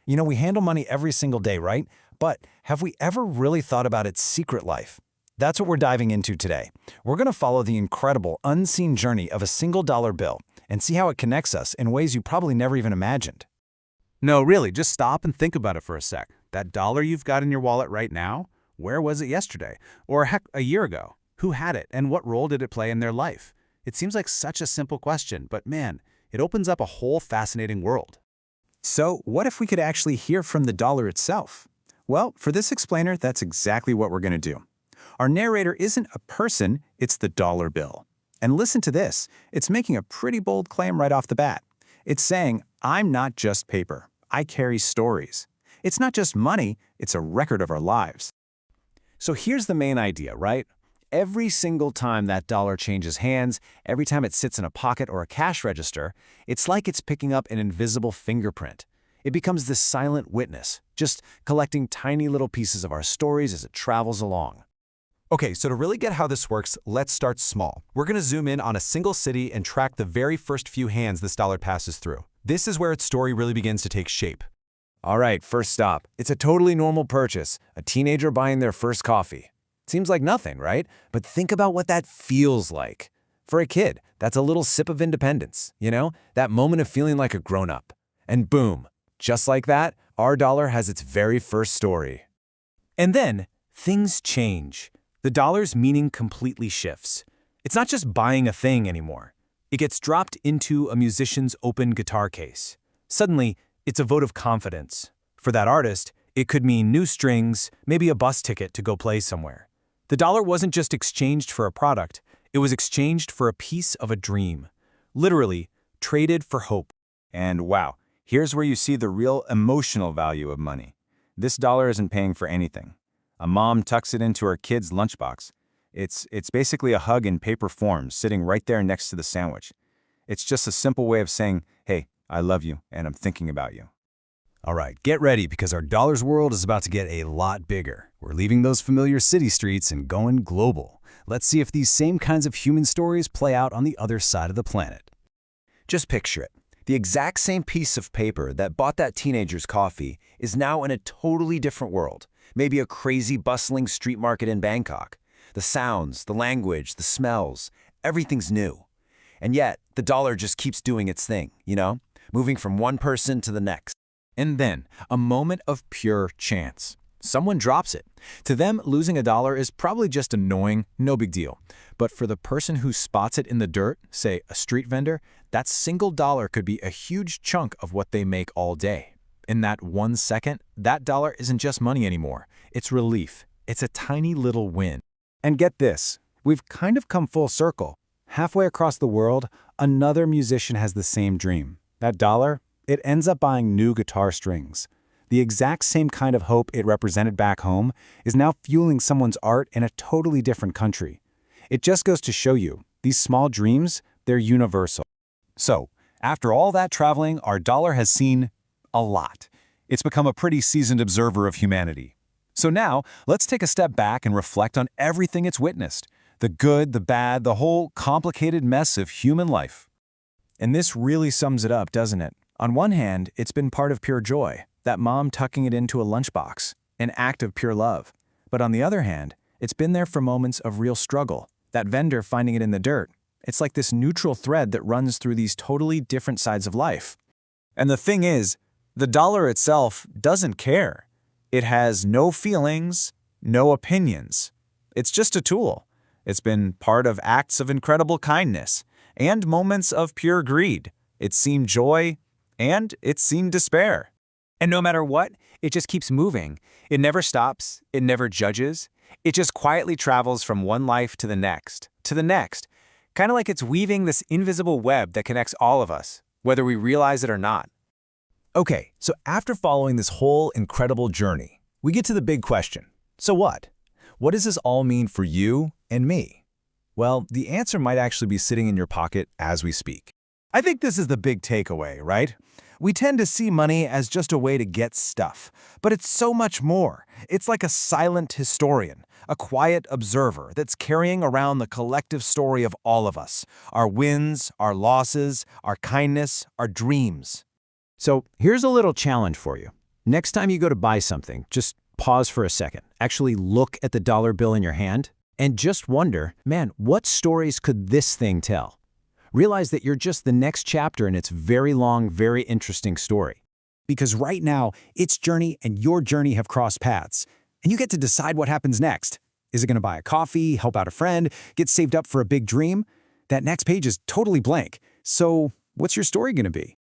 We handle money every single day, right? But have we ever really thought about its secret life? That's what we're diving into today. We're going to follow the incredible, unseen journey of a single dollar bill and see how it connects us in ways you probably never even imagined. No, really, just stop and think about it for a sec. That dollar you've got in your wallet right now, where was it yesterday? Or heck, a year ago? Who had it, and what role did it play in their life? It seems like such a simple question, but man, it opens up a whole fascinating world. So, what if we could actually hear from the dollar itself? Well, for this explainer, that's exactly what we're going to do. Our narrator isn't a person, it's the dollar bill. And listen to this, it's making a pretty bold claim right off the bat. It's saying, I'm not just paper, I carry stories. It's not just money, it's a record of our lives. So here's the main idea, right? Every single time that dollar changes hands, every time it sits in a pocket or a cash register, it's like it's picking up an invisible fingerprint. It becomes this silent witness, just collecting tiny little pieces of our stories as it travels along. Okay, so to really get how this works, let's start small. We're going to zoom in on a single city and track the very first few hands this dollar passes through. This is where its story really begins to take shape. All right, first stop. It's a totally normal purchase, a teenager buying their first coffee. Seems like nothing, right? But think about what that feels like. For a kid, that's a little sip of independence, that moment of feeling like a grown-up. And boom, just like that, our dollar has its very first story. And then, things change. The dollar's meaning completely shifts. It's not just buying a thing anymore. It gets dropped into a musician's open guitar case. Suddenly, it's a vote of confidence. For that artist, it could mean new strings, maybe a bus ticket to go play somewhere. The dollar wasn't just exchanged for a product, it was exchanged for a piece of a dream. Literally, traded for hope. And wow, here's where you see the real emotional value of money. This dollar isn't paying for anything. A mom tucks it into her kid's lunchbox. It's basically a hug in paper form sitting right there next to the sandwich. It's just a simple way of saying, hey, I love you and I'm thinking about you. All right, get ready because our dollar's world is about to get a lot bigger. We're leaving those familiar city streets and going global. Let's see if these same kinds of human stories play out on the other side of the planet. Just picture it. The exact same piece of paper that bought that teenager's coffee is now in a totally different world. Maybe a crazy, bustling street market in Bangkok. The sounds, the language, the smells, everything's new. And yet, the dollar just keeps doing its thing, moving from one person to the next. And then, a moment of pure chance. Someone drops it. To them, losing a dollar is probably just annoying, no big deal. But for the person who spots it in the dirt, say a street vendor, that single dollar could be a huge chunk of what they make all day. In that 1 second, that dollar isn't just money anymore. It's relief. It's a tiny little win. And get this, we've kind of come full circle. Halfway across the world, another musician has the same dream. That dollar, it ends up buying new guitar strings. The exact same kind of hope it represented back home is now fueling someone's art in a totally different country. It just goes to show you, these small dreams, they're universal. So, after all that traveling, our dollar has seen a lot. It's become a pretty seasoned observer of humanity. So now, let's take a step back and reflect on everything it's witnessed. The good, the bad, the whole complicated mess of human life. And this really sums it up, doesn't it? On one hand, it's been part of pure joy, that mom tucking it into a lunchbox, an act of pure love. But on the other hand, it's been there for moments of real struggle, that vendor finding it in the dirt. It's like this neutral thread that runs through these totally different sides of life. And the thing is, the dollar itself doesn't care. It has no feelings, no opinions. It's just a tool. It's been part of acts of incredible kindness and moments of pure greed. It's seen joy and it's seen despair. And no matter what, it just keeps moving. It never stops. It never judges. It just quietly travels from one life to the next, kind of like it's weaving this invisible web that connects all of us, whether we realize it or not. Okay, so after following this whole incredible journey, we get to the big question. So what? What does this all mean for you and me? Well, the answer might actually be sitting in your pocket as we speak. I think this is the big takeaway, right? We tend to see money as just a way to get stuff, but it's so much more. It's like a silent historian, a quiet observer that's carrying around the collective story of all of us, our wins, our losses, our kindness, our dreams. So here's a little challenge for you. Next time you go to buy something, just pause for a second. Actually look at the dollar bill in your hand and just wonder, man, what stories could this thing tell? Realize that you're just the next chapter in its very long, very interesting story. Because right now, its journey and your journey have crossed paths, and you get to decide what happens next. Is it going to buy a coffee, help out a friend, get saved up for a big dream? That next page is totally blank. So what's your story going to be?